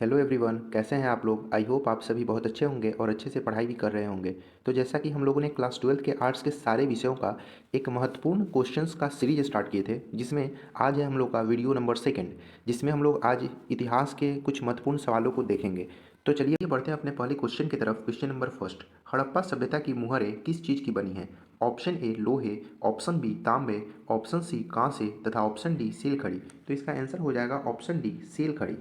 Hello everyone, कैसे हैं आप लोग। आई होप आप सभी बहुत अच्छे होंगे और अच्छे से पढ़ाई भी कर रहे होंगे। तो जैसा कि हम लोगों ने क्लास 12 के आर्ट्स के सारे विषयों का एक महत्वपूर्ण क्वेश्चंस का सीरीज स्टार्ट किए थे, जिसमें आज है हम लोग का वीडियो नंबर सेकंड, जिसमें हम लोग आज इतिहास के कुछ महत्वपूर्ण सवालों को देखेंगे। तो चलिए बढ़ते हैं अपने पहले क्वेश्चन की तरफ। क्वेश्चन नंबर फर्स्ट, हड़प्पा सभ्यता की मुहरें किस चीज़ की बनी है। ऑप्शन ए लोहे, ऑप्शन बी तांबे, ऑप्शन सी कांसे तथा ऑप्शन डी सील खड़ी। तो इसका आंसर हो जाएगा ऑप्शन डी सील खड़ी।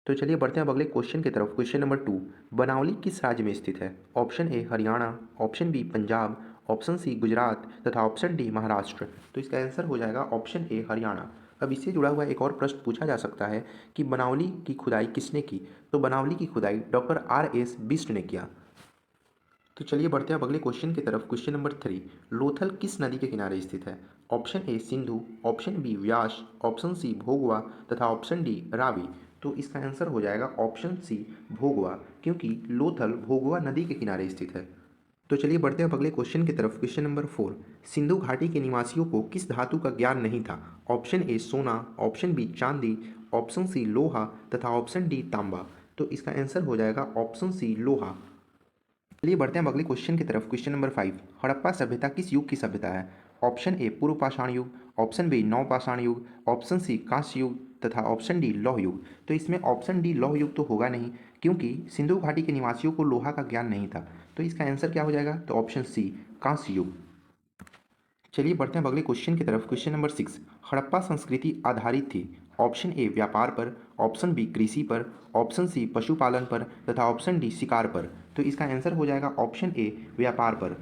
तो चलिए बढ़ते हैं अब अगले क्वेश्चन की तरफ। क्वेश्चन नंबर टू, बनावली किस राज्य में स्थित है। Option A Haryana, option B Punjab, option C Gujarat तथा ऑप्शन डी महाराष्ट्र। तो इसका आंसर हो जाएगा ऑप्शन ए हरियाणा। अब इससे जुड़ा हुआ एक और प्रश्न पूछा जा सकता है कि बनावली की खुदाई किसने की। तो बनावली की खुदाई डॉक्टर आर एस बिष्ट ने किया। तो चलिए बढ़ते हैं अब अगले क्वेश्चन की तरफ। क्वेश्चन नंबर थ्री, लोथल किस नदी के किनारे स्थित है। Option A Sindhu, option B Beas, option C Bhogava तथा ऑप्शन डी रावी। तो इसका आंसर हो जाएगा ऑप्शन सी भोगवा, क्योंकि लोथल भोगवा नदी के किनारे स्थित है। तो चलिए बढ़ते हैं अब अगले क्वेश्चन की तरफ। क्वेश्चन नंबर फोर, सिंधु घाटी के निवासियों को किस धातु का ज्ञान नहीं था। ऑप्शन ए सोना, ऑप्शन बी चांदी, ऑप्शन सी लोहा तथा ऑप्शन डी तांबा। तो इसका आंसर हो जाएगा ऑप्शन सी लोहा। चलिए बढ़ते हैं अब अगले क्वेश्चन की तरफ। क्वेश्चन नंबर फाइव, हड़प्पा सभ्यता किस युग की सभ्यता है। ऑप्शन ए पूर्व पाषाण युग, ऑप्शन बी नव पाषाण युग, ऑप्शन सी कांस्य युग तथा ऑप्शन डी लौह युग। तो इसमें ऑप्शन डी लौह युग तो होगा नहीं, क्योंकि सिंधु घाटी के निवासियों को लोहा का ज्ञान नहीं था। तो इसका आंसर क्या हो जाएगा, तो ऑप्शन सी कांस्य युग। चलिए बढ़ते हैं अब अगले क्वेश्चन की तरफ। क्वेश्चन नंबर सिक्स, हड़प्पा संस्कृति आधारित थी। ऑप्शन ए व्यापार पर, ऑप्शन बी कृषि पर, ऑप्शन सी पशुपालन पर तथा ऑप्शन डी शिकार पर। तो इसका आंसर हो जाएगा ऑप्शन ए व्यापार पर।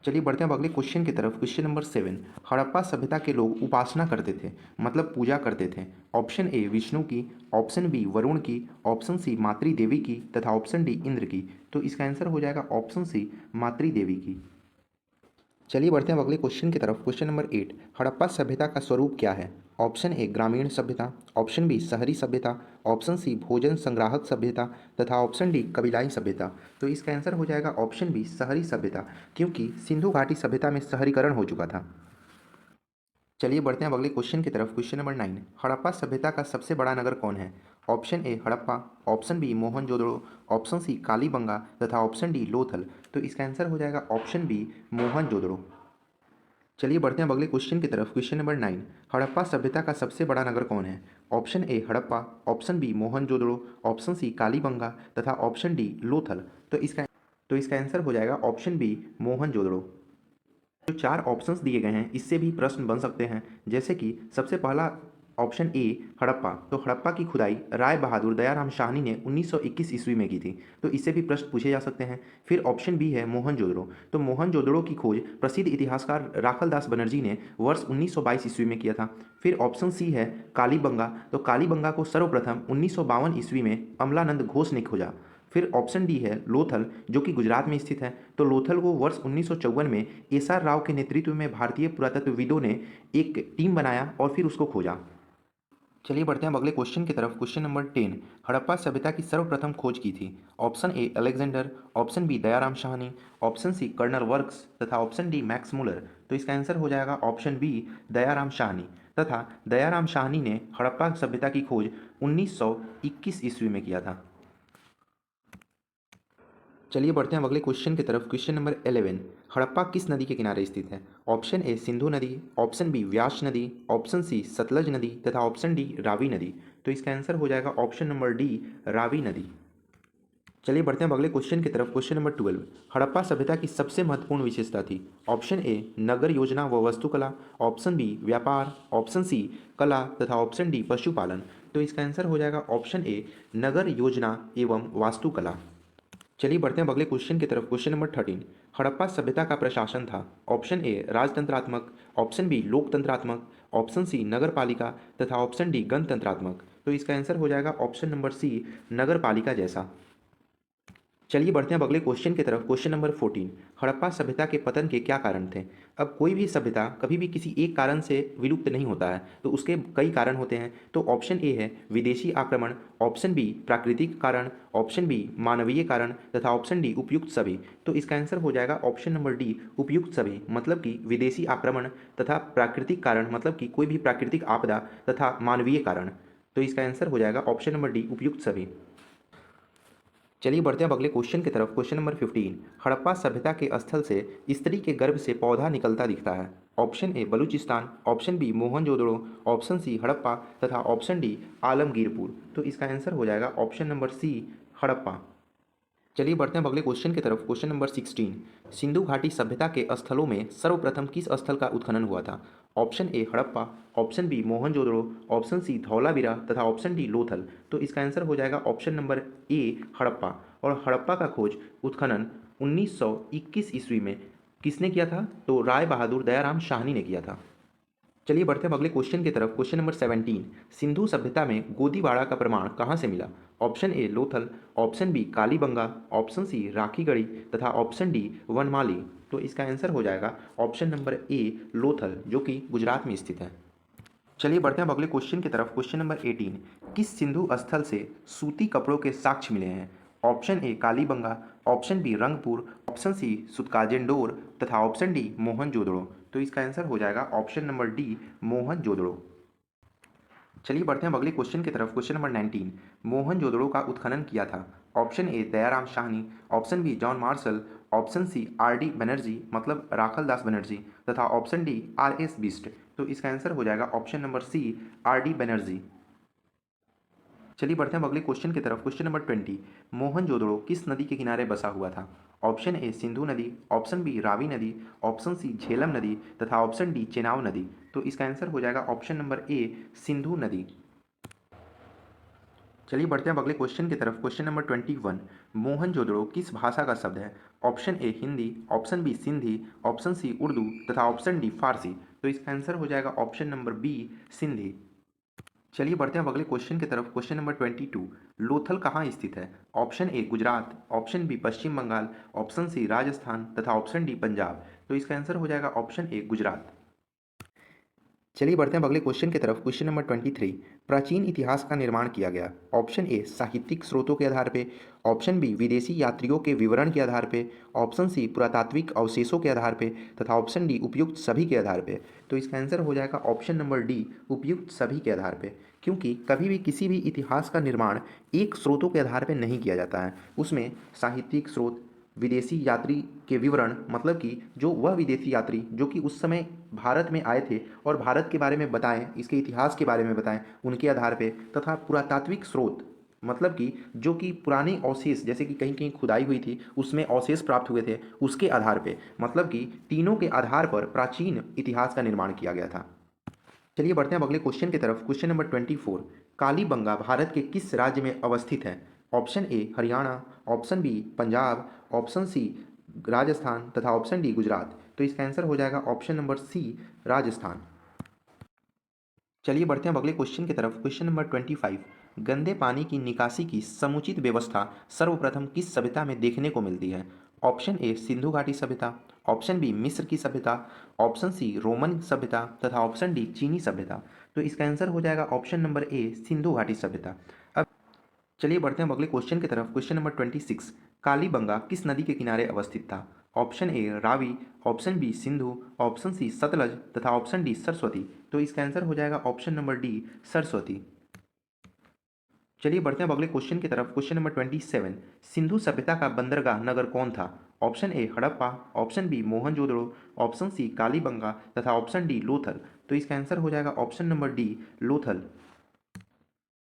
चलिए बढ़ते हैं अब अगले क्वेश्चन की तरफ। क्वेश्चन नंबर सेवन, हड़प्पा सभ्यता के लोग उपासना करते थे, मतलब पूजा करते थे। ऑप्शन ए विष्णु की, ऑप्शन बी वरुण की, ऑप्शन सी मातृ देवी की तथा ऑप्शन डी इंद्र की। तो इसका आंसर हो जाएगा ऑप्शन सी मातृ देवी की। चलिए बढ़ते हैं अब अगले क्वेश्चन की तरफ। क्वेश्चन नंबर एट, हड़प्पा सभ्यता का स्वरूप क्या है। ऑप्शन ए ग्रामीण सभ्यता, ऑप्शन बी शहरी सभ्यता, ऑप्शन सी भोजन संग्राहक सभ्यता तथा ऑप्शन डी कबीलाई सभ्यता। तो इसका आंसर हो जाएगा ऑप्शन बी शहरी सभ्यता, क्योंकि सिंधु घाटी सभ्यता में शहरीकरण हो चुका था। चलिए बढ़ते हैं अब अगले क्वेश्चन की तरफ। क्वेश्चन नंबर नाइन, हड़प्पा सभ्यता का सबसे बड़ा नगर कौन है। Option A Harappa, option B Mohenjodaro, option C Kalibangan तथा ऑप्शन डी लोथल। तो इसका आंसर हो जाएगा ऑप्शन बी मोहनजोदड़ो। चलिए बढ़ते हैं अब अगले क्वेश्चन की तरफ। क्वेश्चन नंबर नाइन, हड़प्पा सभ्यता का सबसे बड़ा नगर कौन है। Option A Harappa, option B Mohenjodaro, option C Kalibangan तथा ऑप्शन डी लोथल। तो इसका आंसर हो जाएगा ऑप्शन बी मोहनजोदड़ो। जो चार ऑप्शंस दिए गए हैं, इससे भी प्रश्न बन सकते हैं। जैसे कि सबसे पहला ऑप्शन ए हड़प्पा, तो हड़प्पा की खुदाई राय बहादुर दयाराम शाहनी ने 1921 ईस्वी में की थी। तो इससे भी प्रश्न पूछे जा सकते हैं। फिर ऑप्शन बी है मोहनजोदड़ो, तो मोहनजोदड़ो की खोज प्रसिद्ध इतिहासकार राखल दास बनर्जी ने वर्ष 1922 ईस्वी में किया था। फिर ऑप्शन सी है कालीबंगा, तो कालीबंगा को सर्वप्रथम 1952 ईस्वी में अमलानंद घोष ने खोजा। फिर ऑप्शन डी है लोथल, जो कि गुजरात में स्थित है। तो लोथल को वर्ष 1954 में एस आर राव के नेतृत्व में भारतीय पुरातत्वविदों ने एक टीम बनाया और फिर उसको खोजा। चलिए बढ़ते हैं अब अगले क्वेश्चन की तरफ। क्वेश्चन नंबर 10, हड़प्पा सभ्यता की सर्वप्रथम खोज की थी। Option A Alexander, option B Dayaram Sahni, option C colonel works तथा ऑप्शन डी मैक्स मुलर। तो इसका आंसर हो जाएगा ऑप्शन बी दयाराम शाहनी, तथा दयाराम शाहनी ने हड़प्पा सभ्यता की खोज 1921 ईस्वी में किया था। चलिए बढ़ते हैं अब अगले क्वेश्चन की तरफ। क्वेश्चन नंबर 11, हड़प्पा किस नदी के किनारे स्थित है। ऑप्शन ए सिंधु नदी, ऑप्शन बी व्यास नदी, ऑप्शन सी सतलज नदी तथा ऑप्शन डी रावी नदी। तो इसका आंसर हो जाएगा ऑप्शन नंबर डी रावी नदी। चलिए बढ़ते हैं अब अगले क्वेश्चन की तरफ। क्वेश्चन नंबर 12, हड़प्पा सभ्यता की सबसे महत्वपूर्ण विशेषता थी। ऑप्शन ए नगर योजना व वास्तुकला, ऑप्शन बी व्यापार, ऑप्शन सी कला तथा ऑप्शन डी पशुपालन। तो इसका आंसर हो जाएगा ऑप्शन ए नगर योजना एवं वास्तुकला। चलिए बढ़ते हैं अब अगले क्वेश्चन की तरफ। क्वेश्चन नंबर 13, हड़प्पा सभ्यता का प्रशासन था। ऑप्शन ए राजतंत्रात्मक, ऑप्शन बी लोकतंत्रात्मक, ऑप्शन सी नगर पालिका तथा ऑप्शन डी गणतंत्रात्मक। तो इसका आंसर हो जाएगा ऑप्शन नंबर सी नगर पालिका जैसा। चलिए बढ़ते हैं अब अगले क्वेश्चन की तरफ। क्वेश्चन नंबर 14, हड़प्पा सभ्यता के पतन के क्या कारण थे। अब कोई भी सभ्यता कभी भी किसी एक कारण से विलुप्त नहीं होता है, तो उसके कई कारण होते हैं। तो ऑप्शन ए है विदेशी आक्रमण, ऑप्शन बी प्राकृतिक कारण, ऑप्शन बी मानवीय कारण तथा ऑप्शन डी उपयुक्त सभी। तो इसका आंसर हो जाएगा ऑप्शन नंबर डी उपयुक्त सभी, मतलब कि विदेशी आक्रमण तथा प्राकृतिक कारण, मतलब कि कोई भी प्राकृतिक आपदा तथा मानवीय कारण। तो इसका आंसर हो जाएगा ऑप्शन नंबर डी, उपयुक्त सभी। चलिए बढ़ते हैं अब अगले क्वेश्चन की तरफ। क्वेश्चन नंबर 15, हड़प्पा सभ्यता के स्थल से स्त्री के गर्भ से पौधा निकलता दिखता है। Option A Baluchistan, option B Mohenjodaro, option C Harappa तथा ऑप्शन डी आलमगीरपुर। तो इसका आंसर हो जाएगा ऑप्शन नंबर सी, हड़प्पा। चलिए बढ़ते हैं अब अगले क्वेश्चन की तरफ। क्वेश्चन नंबर 16, सिंधु घाटी सभ्यता के स्थलों में सर्वप्रथम किस स्थल का उत्खनन हुआ था। Option A Harappa, option B Mohenjodaro, option C Dholavira तथा ऑप्शन डी लोथल। तो इसका आंसर हो जाएगा ऑप्शन नंबर ए, हड़प्पा। और हड़प्पा का खोज उत्खनन 1921 ईस्वी में किसने किया था? तो राय बहादुर दयाराम शाहनी ने किया था। चलिए बढ़ते हैं अब अगले क्वेश्चन की तरफ। क्वेश्चन नंबर 17, सिंधु सभ्यता में गोदीबाड़ा का प्रमाण कहाँ से मिला। Option A Lothal, option B Kalibangan, option C Rakhigarhi तथा ऑप्शन डी वनमाली। तो इसका आंसर हो जाएगा ऑप्शन नंबर ए, लोथल, जो कि गुजरात में स्थित है। चलिए बढ़ते हैं अब अगले क्वेश्चन की तरफ। क्वेश्चन नंबर 18, किस सिंधु स्थल से सूती कपड़ों के साक्ष्य मिले हैं। Option A Kalibangan, option B Rangpur, option C Sutkagendor तथा ऑप्शन डी मोहनजोदड़ो। तो इसका आंसर हो जाएगा ऑप्शन नंबर डी, मोहनजोदड़ो। चलिए बढ़ते हैं अब अगले क्वेश्चन की तरफ। क्वेश्चन नंबर 19, मोहनजोदड़ो का उत्खनन किया था। Option A Dayaram Sahni, option B John Marshall, option C R D Banerjee मतलब राखल दास बनर्जी तथा option D R S Bisht. तो इसका आंसर हो जाएगा option number C, R D Banerjee. चलिए बढ़ते हैं अब अगले क्वेश्चन की तरफ। क्वेश्चन नंबर 20, मोहनजोदड़ो किस नदी के किनारे बसा हुआ था। ऑप्शन ए सिंधु नदी, ऑप्शन बी रावी नदी, ऑप्शन सी झेलम नदी तथा ऑप्शन डी चेनाब नदी। तो इसका आंसर हो जाएगा ऑप्शन नंबर ए, सिंधु नदी। चलिए बढ़ते हैं अब अगले क्वेश्चन की तरफ। क्वेश्चन नंबर 21, मोहनजोदड़ो किस भाषा का शब्द है। Option A Hindi, option B Sindhi, option C Urdu तथा ऑप्शन डी फारसी। तो इसका आंसर हो जाएगा ऑप्शन नंबर बी, सिंधी। चलिए बढ़ते हैं अब अगले क्वेश्चन की तरफ। क्वेश्चन नंबर 22, लोथल कहाँ स्थित है। Option A Gujarat, option B Paschim Bengal, option C Rajasthan तथा ऑप्शन डी पंजाब। तो इसका आंसर हो जाएगा ऑप्शन ए, गुजरात। चलिए बढ़ते हैं अब अगले क्वेश्चन की तरफ। क्वेश्चन नंबर 23, प्राचीन इतिहास का निर्माण किया गया। ऑप्शन ए साहित्यिक स्रोतों के आधार पे, ऑप्शन बी विदेशी यात्रियों के विवरण के आधार पे, ऑप्शन सी पुरातात्विक अवशेषों के आधार पे तथा ऑप्शन डी उपयुक्त सभी के आधार पे। तो इसका आंसर हो जाएगा ऑप्शन नंबर डी, उपयुक्त सभी के आधार पे। क्योंकि कभी भी किसी भी इतिहास का निर्माण एक स्रोतों के आधार पर नहीं किया जाता है। उसमें साहित्यिक स्रोत, विदेशी यात्री के विवरण मतलब कि जो वह विदेशी यात्री जो कि उस समय भारत में आए थे और भारत के बारे में बताएं, इसके इतिहास के बारे में बताएं, उनके आधार पे, तथा पुरातात्विक स्रोत मतलब कि जो कि पुराने अवशेष जैसे कि कहीं कहीं खुदाई हुई थी उसमें अवशेष प्राप्त हुए थे, उसके आधार पे, मतलब कि तीनों के आधार पर प्राचीन इतिहास का निर्माण किया गया था। चलिए बढ़ते हैं अब अगले क्वेश्चन की तरफ। क्वेश्चन नंबर 24, कालीबंगा भारत के किस राज्य में अवस्थित है। Option A Haryana, option B Punjab, option C Rajasthan तथा ऑप्शन डी गुजरात। तो इसका आंसर हो जाएगा ऑप्शन नंबर सी, राजस्थान। चलिए बढ़ते हैं अब अगले क्वेश्चन की तरफ। क्वेश्चन नंबर 25, गंदे पानी की निकासी की समुचित व्यवस्था सर्वप्रथम किस सभ्यता में देखने को मिलती है। ऑप्शन ए सिंधु घाटी सभ्यता, ऑप्शन बी मिस्र की सभ्यता, ऑप्शन सी रोमन सभ्यता तथा ऑप्शन डी चीनी सभ्यता। तो इसका आंसर हो जाएगा ऑप्शन नंबर ए, सिंधु घाटी सभ्यता। अब चलिए बढ़ते हैं अब अगले क्वेश्चन की तरफ। क्वेश्चन नंबर 26, कालीबंगा किस नदी के किनारे अवस्थित था। Option A Ravi, option B Sindhu, option C Sutlej तथा ऑप्शन डी सरस्वती। तो इसका आंसर हो जाएगा ऑप्शन नंबर डी, सरस्वती। चलिए बढ़ते हैं अब अगले क्वेश्चन की तरफ। क्वेश्चन नंबर 27, सिंधु सभ्यता का बंदरगाह नगर कौन था। Option A Harappa, option B Mohenjodaro, option C Kalibangan तथा ऑप्शन डी लोथल। तो इसका आंसर हो जाएगा ऑप्शन नंबर डी, लोथल।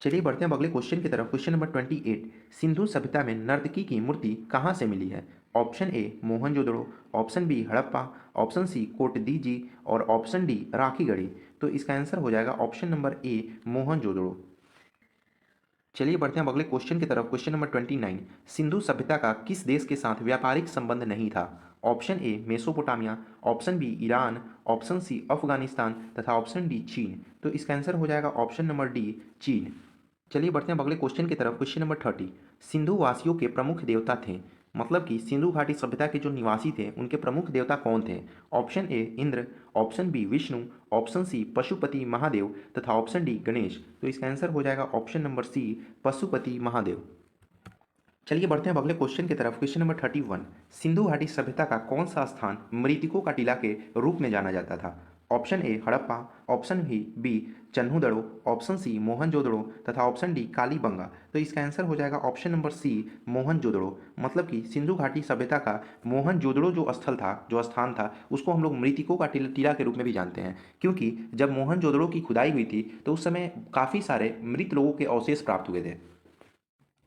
चलिए बढ़ते हैं अब अगले क्वेश्चन की तरफ। क्वेश्चन नंबर 28, सिंधु सभ्यता में नर्तकी की मूर्ति कहाँ से मिली है। Option A Mohenjodaro, option B Harappa, option C Kot Diji और ऑप्शन डी राखीगढ़ी। तो इसका आंसर हो जाएगा ऑप्शन नंबर ए, मोहनजोदड़ो। चलिए बढ़ते हैं अब अगले क्वेश्चन की तरफ। क्वेश्चन नंबर 29, सिंधु सभ्यता का किस देश के साथ व्यापारिक संबंध नहीं था। Option A Mesopotamia, option B Iran, option C Afghanistan तथा ऑप्शन डी चीन। तो इसका आंसर हो जाएगा ऑप्शन नंबर डी, चीन। चलिए बढ़ते हैं अब अगले क्वेश्चन की तरफ। क्वेश्चन नंबर 30, सिंधु वासियों के प्रमुख देवता थे, मतलब कि सिंधु घाटी सभ्यता के जो निवासी थे उनके प्रमुख देवता कौन थे। Option A Indra, option B Vishnu, option C Pashupati Mahadev तथा ऑप्शन डी गणेश। तो इसका आंसर हो जाएगा option number C, Pashupati Mahadev. चलिए बढ़ते हैं अब अगले क्वेश्चन की तरफ। क्वेश्चन नंबर 31, सिंधु घाटी सभ्यता का कौन सा स्थान मृतकों का टीला के रूप में जाना जाता था। Option A Harappa, option B Chanhudaro, option C Mohenjodaro तथा ऑप्शन डी कालीबंगा। तो इसका आंसर हो जाएगा ऑप्शन नंबर सी मोहनजोदड़ो। मतलब कि सिंधु घाटी सभ्यता का मोहनजोदड़ो जो स्थल था, जो स्थान था, उसको हम लोग मृतकों का टीला के रूप में भी जानते हैं, क्योंकि जब मोहनजोदड़ो की खुदाई हुई थी तो उस समय काफ़ी सारे मृत लोगों के अवशेष प्राप्त हुए थे।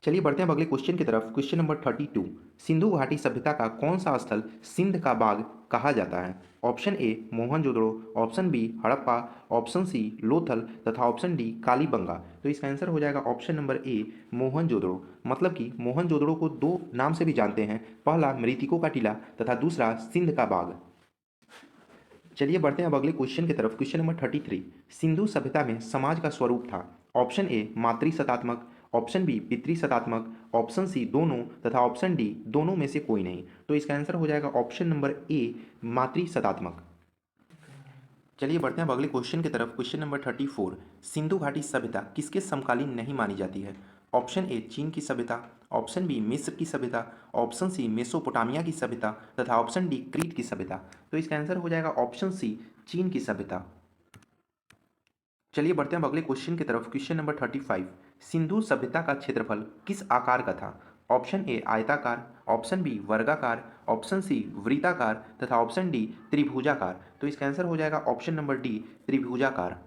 चलिए बढ़ते हैं अब अगले क्वेश्चन की तरफ। क्वेश्चन नंबर 32, सिंधु घाटी सभ्यता का कौन सा स्थल सिंध का बाग कहा जाता है? Option A Mohenjodaro, option B Harappa, option C Lothal तथा ऑप्शन डी कालीबंगा। तो इसका आंसर हो जाएगा ऑप्शन नंबर ए मोहनजोदड़ो। मतलब कि मोहनजोदड़ो को दो नाम से भी जानते हैं, पहला मृतकों का टीला तथा दूसरा सिंध का बाग। चलिए बढ़ते हैं अब अगले क्वेश्चन की तरफ। क्वेश्चन नंबर 33, सिंधु सभ्यता में समाज का स्वरूप था? ऑप्शन ए मातृसत्तात्मक, ऑप्शन बी पितृसत्तात्मक, ऑप्शन सी दोनों तथा ऑप्शन डी दोनों में से कोई नहीं। तो इसका आंसर हो जाएगा ऑप्शन नंबर ए मातृसत्तात्मक। चलिए बढ़ते हैं अब अगले क्वेश्चन की तरफ। क्वेश्चन नंबर 34, सिंधु घाटी सभ्यता किसके समकालीन नहीं मानी जाती है? ऑप्शन ए चीन की सभ्यता, ऑप्शन बी मिस्र की सभ्यता, ऑप्शन सी मेसोपोटामिया की सभ्यता तथा ऑप्शन डी क्रीट की सभ्यता। तो इसका आंसर हो जाएगा ऑप्शन सी चीन की सभ्यता। चलिए बढ़ते हैं अब अगले क्वेश्चन की तरफ। क्वेश्चन नंबर 35, सिंधु सभ्यता का क्षेत्रफल किस आकार का था? ऑप्शन ए आयताकार, ऑप्शन बी वर्गाकार, ऑप्शन सी वृत्ताकार तथा ऑप्शन डी त्रिभुजाकार। तो इसका आंसर हो जाएगा ऑप्शन नंबर डी त्रिभुजाकार।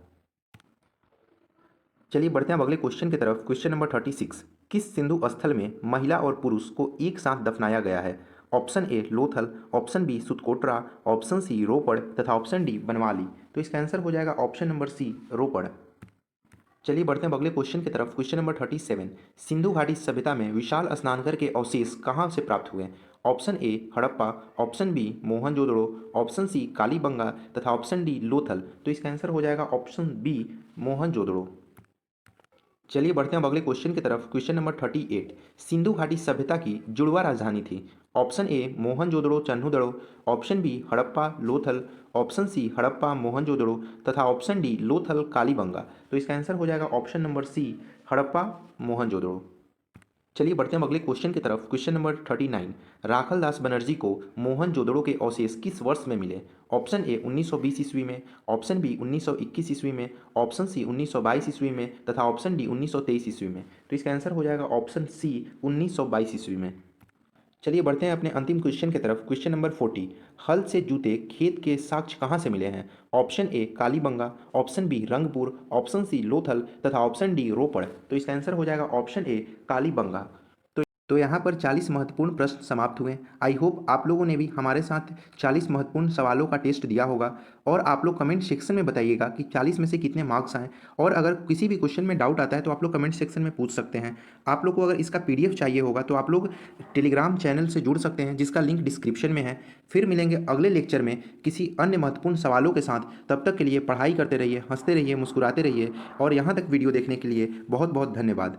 चलिए बढ़ते हैं अब अगले क्वेश्चन की तरफ। क्वेश्चन नंबर 36, किस सिंधु स्थल में महिला और पुरुष को एक साथ दफनाया गया है? Option A Lothal, option B Sutkotada, option C Ropar तथा ऑप्शन डी बनवाली। तो इसका आंसर हो जाएगा ऑप्शन नंबर सी रोपड़। चलिए बढ़ते हैं अब अगले क्वेश्चन की तरफ। क्वेश्चन नंबर 37, सिंधु घाटी सभ्यता में विशाल स्नानघर के अवशेष कहाँ से प्राप्त हुए? Option A Harappa, option B Mohenjodaro, option C Kalibangan तथा ऑप्शन डी लोथल। तो इसका आंसर हो जाएगा ऑप्शन बी मोहनजोदड़ो। चलिए बढ़ते हैं अब अगले क्वेश्चन की तरफ। क्वेश्चन नंबर 38, सिंधु घाटी सभ्यता की जुड़वा राजधानी थी? Option A Mohenjodaro Chanhudaro, option B Harappa Lothal, option C Harappa Mohenjodaro तथा ऑप्शन डी लोथल कालीबंगा। तो इसका आंसर हो जाएगा option number C Harappa Mohenjodaro. चलिए बढ़ते हैं अब अगले क्वेश्चन की तरफ। क्वेश्चन नंबर 39, राखल दास बनर्जी को मोहनजोदड़ो के अवशेष किस वर्ष में मिले? ऑप्शन ए 1920 ईस्वी में, ऑप्शन बी 1921 ईस्वी में, ऑप्शन सी 1922 ईस्वी में तथा ऑप्शन डी 1923 ईस्वी में। तो इसका आंसर हो जाएगा ऑप्शन सी 1922 ईस्वी में। चलिए बढ़ते हैं अपने अंतिम क्वेश्चन की तरफ। क्वेश्चन नंबर 40, हल से जूते खेत के साक्ष्य कहाँ से मिले हैं? Option A Kalibangan, option B Rangpur, option C Lothal तथा ऑप्शन डी रोपड़। तो इसका आंसर हो जाएगा ऑप्शन ए कालीबंगा। तो यहाँ पर 40 महत्वपूर्ण प्रश्न समाप्त हुए। आई होप आप लोगों ने भी हमारे साथ 40 महत्वपूर्ण सवालों का टेस्ट दिया होगा, और आप लोग कमेंट सेक्शन में बताइएगा कि 40 में से कितने मार्क्स आए। और अगर किसी भी क्वेश्चन में डाउट आता है तो आप लोग कमेंट सेक्शन में पूछ सकते हैं। आप लोग को अगर इसका PDF चाहिए होगा तो आप लोग टेलीग्राम चैनल से जुड़ सकते हैं, जिसका लिंक डिस्क्रिप्शन में है। फिर मिलेंगे अगले लेक्चर में किसी अन्य महत्वपूर्ण सवालों के साथ। तब तक के लिए पढ़ाई करते रहिए, हंसते रहिए, मुस्कुराते रहिए, और यहाँ तक वीडियो देखने के लिए बहुत बहुत धन्यवाद।